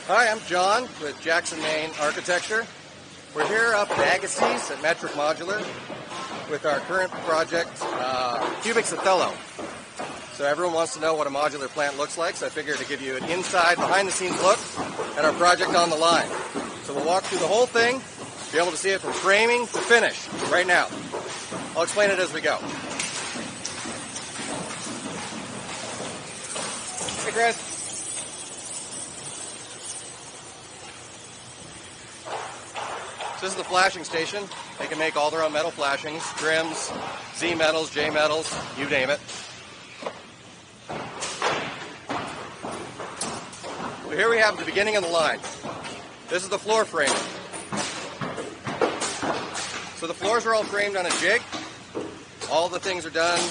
Hi, I'm John with Jackson, Maine Architecture. We're here up at Agassiz at Metric Modular with our current project, Cubix Othello. So everyone wants to know what a modular plant looks like, so I figured to give you an inside, behind-the-scenes look at our project on the line. So we'll walk through the whole thing, be able to see it from framing to finish right now. I'll explain it as we go. Hey, Chris. This is the flashing station. They can make all their own metal flashings, trims, Z metals, J metals, you name it. So here we have the beginning of the line. This is the floor framing. So the floors are all framed on a jig. All the things are done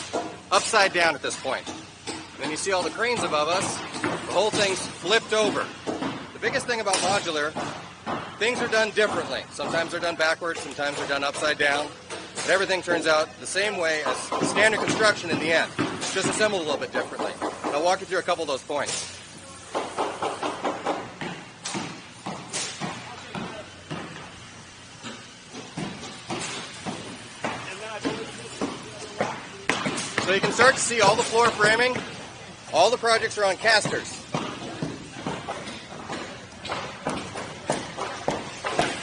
upside down at this point. And then you see all the cranes above us. The whole thing's flipped over. The biggest thing about modular, things are done differently. Sometimes they're done backwards, sometimes they're done upside down. But everything turns out the same way as the standard construction in the end. It's just assembled a little bit differently. I'll walk you through a couple of those points. So you can start to see all the floor framing. All the projects are on casters.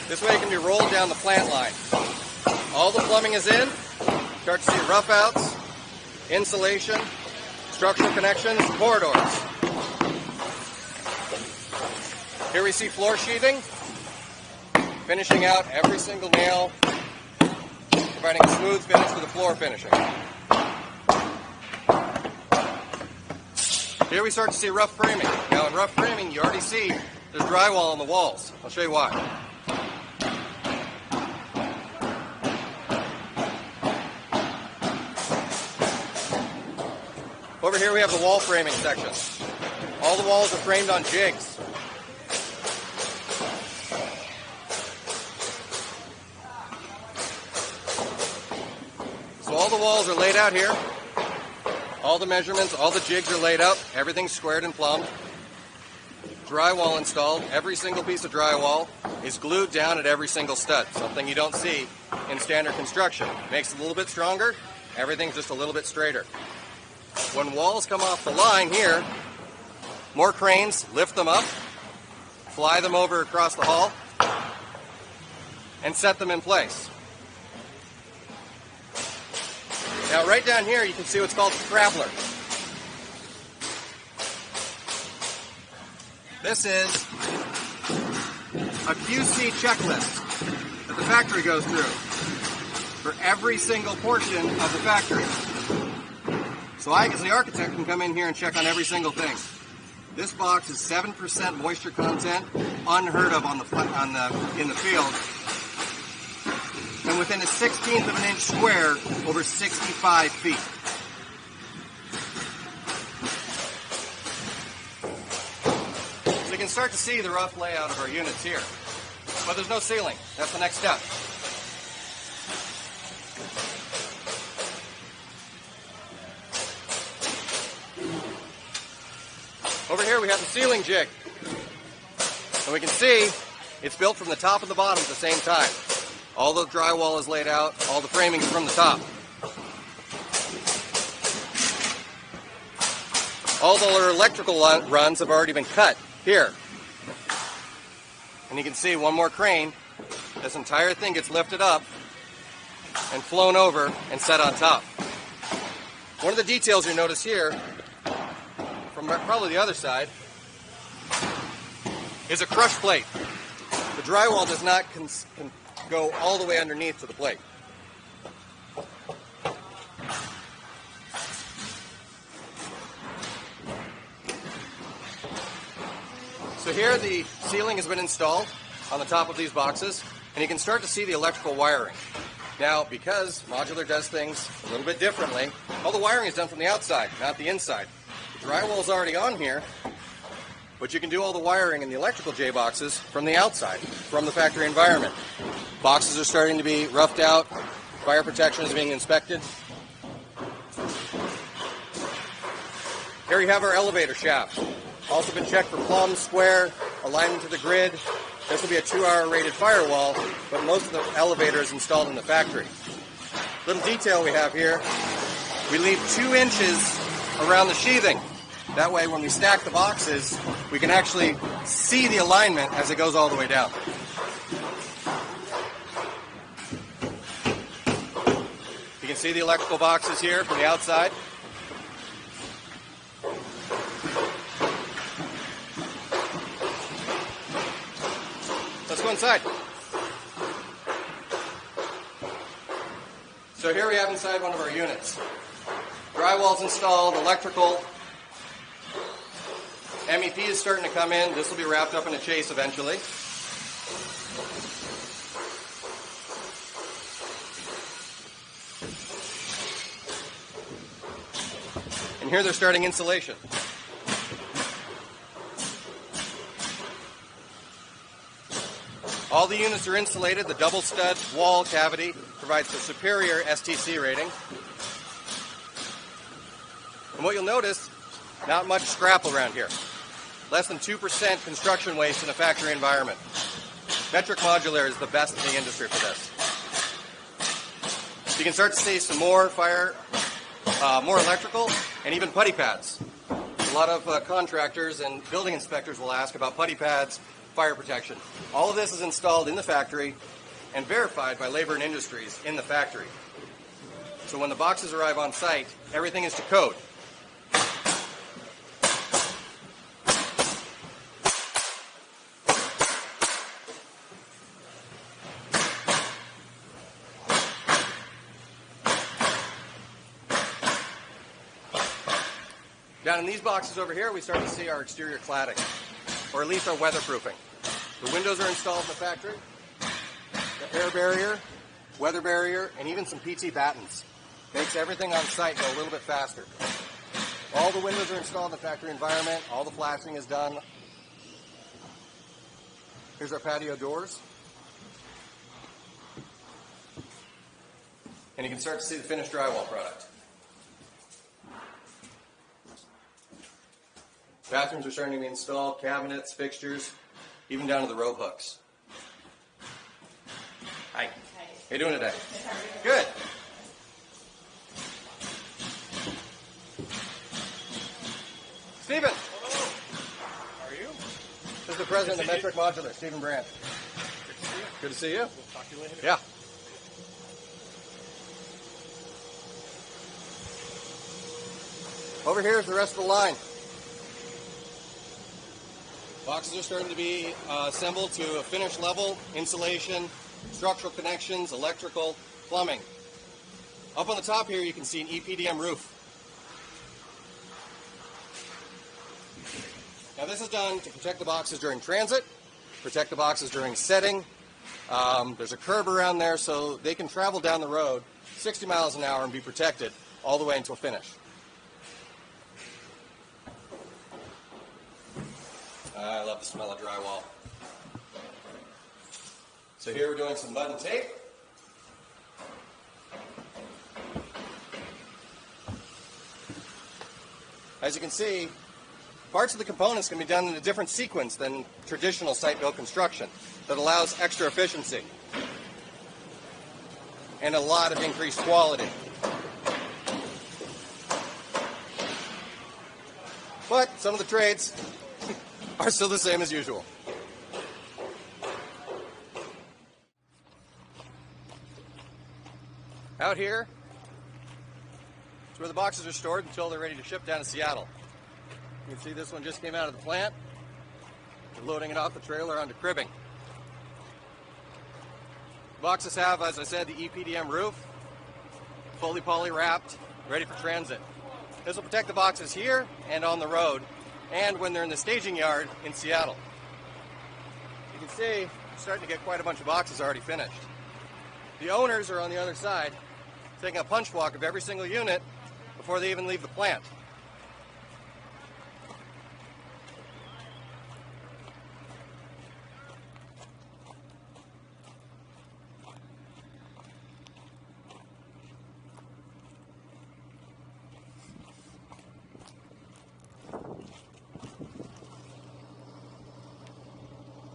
This way it can be rolled down the plant line. All the plumbing is in. Start to see rough outs, insulation, structural connections, corridors. Here we see floor sheathing, finishing out every single nail, providing a smooth finish for the floor finishing. Here we start to see rough framing. Now in rough framing, you already see there's drywall on the walls. I'll show you why. Over here we have the wall framing section. All the walls are framed on jigs. So all the walls are laid out here. All the measurements, all the jigs are laid up. Everything's squared and plumbed. Drywall installed. Every single piece of drywall is glued down at every single stud. Something you don't see in standard construction. Makes it a little bit stronger. Everything's just a little bit straighter. When walls come off the line here, more cranes lift them up, fly them over across the hall, and set them in place. Now right down here you can see what's called the Traveler. This is a QC checklist that the factory goes through for every single portion of the factory. So I, as the architect, can come in here and check on every single thing. This box is 7% moisture content, unheard of in the field. And within a 1/16 of an inch square, over 65 feet. So you can start to see the rough layout of our units here. But there's no ceiling. That's the next step. Over here we have the ceiling jig. And we can see it's built from the top and the bottom at the same time. All the drywall is laid out, all the framing is from the top. All the electrical runs have already been cut here. And you can see one more crane. This entire thing gets lifted up and flown over and set on top. One of the details you notice here, from probably the other side, is a crush plate. The drywall does not go all the way underneath to the plate. So here the ceiling has been installed on the top of these boxes, and you can start to see the electrical wiring. Now, because modular does things a little bit differently, all the wiring is done from the outside, not the inside. The drywall is already on here, but you can do all the wiring in the electrical J boxes from the outside, from the factory environment. Boxes are starting to be roughed out. Fire protection is being inspected. Here you have our elevator shaft. Also been checked for plumb, square, alignment to the grid. This will be a 2-hour rated firewall, but most of the elevator is installed in the factory. Little detail we have here, we leave 2 inches around the sheathing. That way when we stack the boxes, we can actually see the alignment as it goes all the way down. You can see the electrical boxes here from the outside. Let's go inside. So here we have inside one of our units. Drywall's installed, electrical. MEP is starting to come in. This will be wrapped up in a chase eventually. And here they're starting insulation. All the units are insulated. The double stud wall cavity provides the superior STC rating. And what you'll notice, not much scrap around here. Less than 2% construction waste in a factory environment. Metric modular is the best in the industry for this. You can start to see some more more electrical, and even putty pads. A lot of contractors and building inspectors will ask about putty pads, fire protection. All of this is installed in the factory and verified by Labor and Industries in the factory. So when the boxes arrive on site, everything is to code. Down in these boxes over here, we start to see our exterior cladding, or at least our weatherproofing. The windows are installed in the factory, the air barrier, weather barrier, and even some PT battens. Makes everything on site go a little bit faster. All the windows are installed in the factory environment, all the flashing is done. Here's our patio doors. And you can start to see the finished drywall product. Bathrooms are starting to be installed, cabinets, fixtures, even down to the rope hooks. Hi. How you doing today? Good. Stephen. Hello. How are you? This is the president of Metric Modular, Stephen Brandt. Good to see you. Good to see you. We'll talk to you later. Yeah. Over here is the rest of the line. Boxes are starting to be assembled to a finished level, insulation, structural connections, electrical, plumbing. Up on the top here you can see an EPDM roof. Now this is done to protect the boxes during transit, protect the boxes during setting. There's a curb around there so they can travel down the road 60 miles an hour and be protected all the way until finish. I love the smell of drywall. So here we're doing some mud and tape. As you can see, parts of the components can be done in a different sequence than traditional site-built construction that allows extra efficiency and a lot of increased quality. But some of the trades are still the same as usual. Out here is where the boxes are stored until they're ready to ship down to Seattle. You can see this one just came out of the plant. We're loading it off the trailer onto cribbing. The boxes have, as I said, the EPDM roof, fully poly wrapped, ready for transit. This will protect the boxes here and on the road, and when they're in the staging yard in Seattle. You can see we're starting to get quite a bunch of boxes already finished. The owners are on the other side, taking a punch walk of every single unit before they even leave the plant.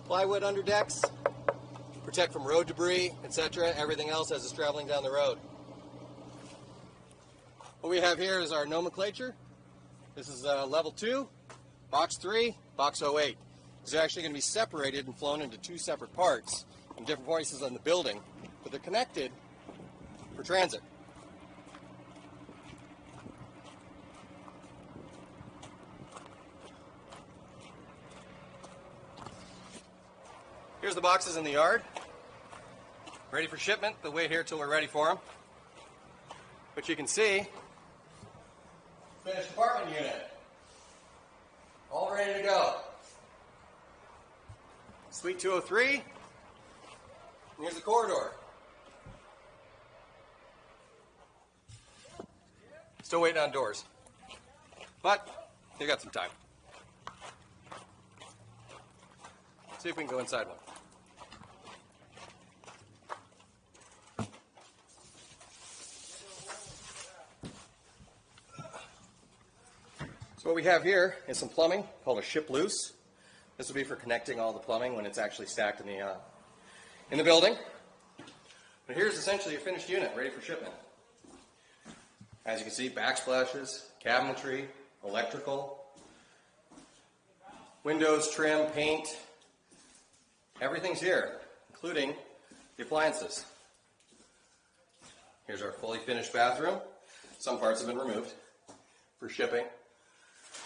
plywood under decks, protect from road debris, etc. Everything else as it's traveling down the road. What we have here is our nomenclature. This is level 2, box 3, box 08. These are actually going to be separated and flown into 2 separate parts in different places on the building, but they're connected for transit. Here's the boxes in the yard, ready for shipment. They'll wait here till we're ready for them. But you can see, finished apartment unit, all ready to go. Suite 203, and here's the corridor. Still waiting on doors, but they got some time. See if we can go inside one. So what we have here is some plumbing called a ship loose. This will be for connecting all the plumbing when it's actually stacked in the building. But here's essentially a finished unit ready for shipment. As you can see, backsplashes, cabinetry, electrical, windows, trim, paint, everything's here, including the appliances. Here's our fully finished bathroom. Some parts have been removed for shipping,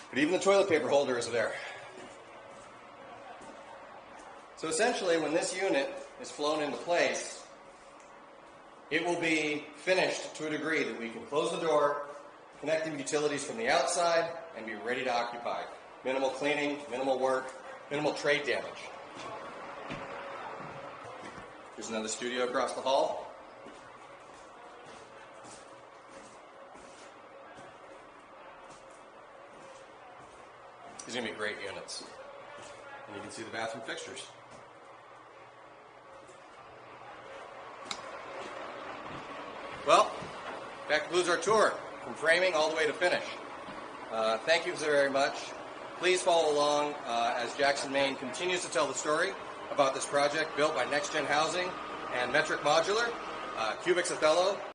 but even the toilet paper holder is there. So essentially, when this unit is flown into place, it will be finished to a degree that we can close the door, connect the utilities from the outside, and be ready to occupy. Minimal cleaning, minimal work, minimal trade damage. Here's another studio across the hall. These are going to be great units. And you can see the bathroom fixtures. Well, that concludes our tour, from framing all the way to finish. Thank you very much. Please follow along as Jackson, Maine continues to tell the story about this project built by Next Gen Housing and Metric Modular, Cubix Othello.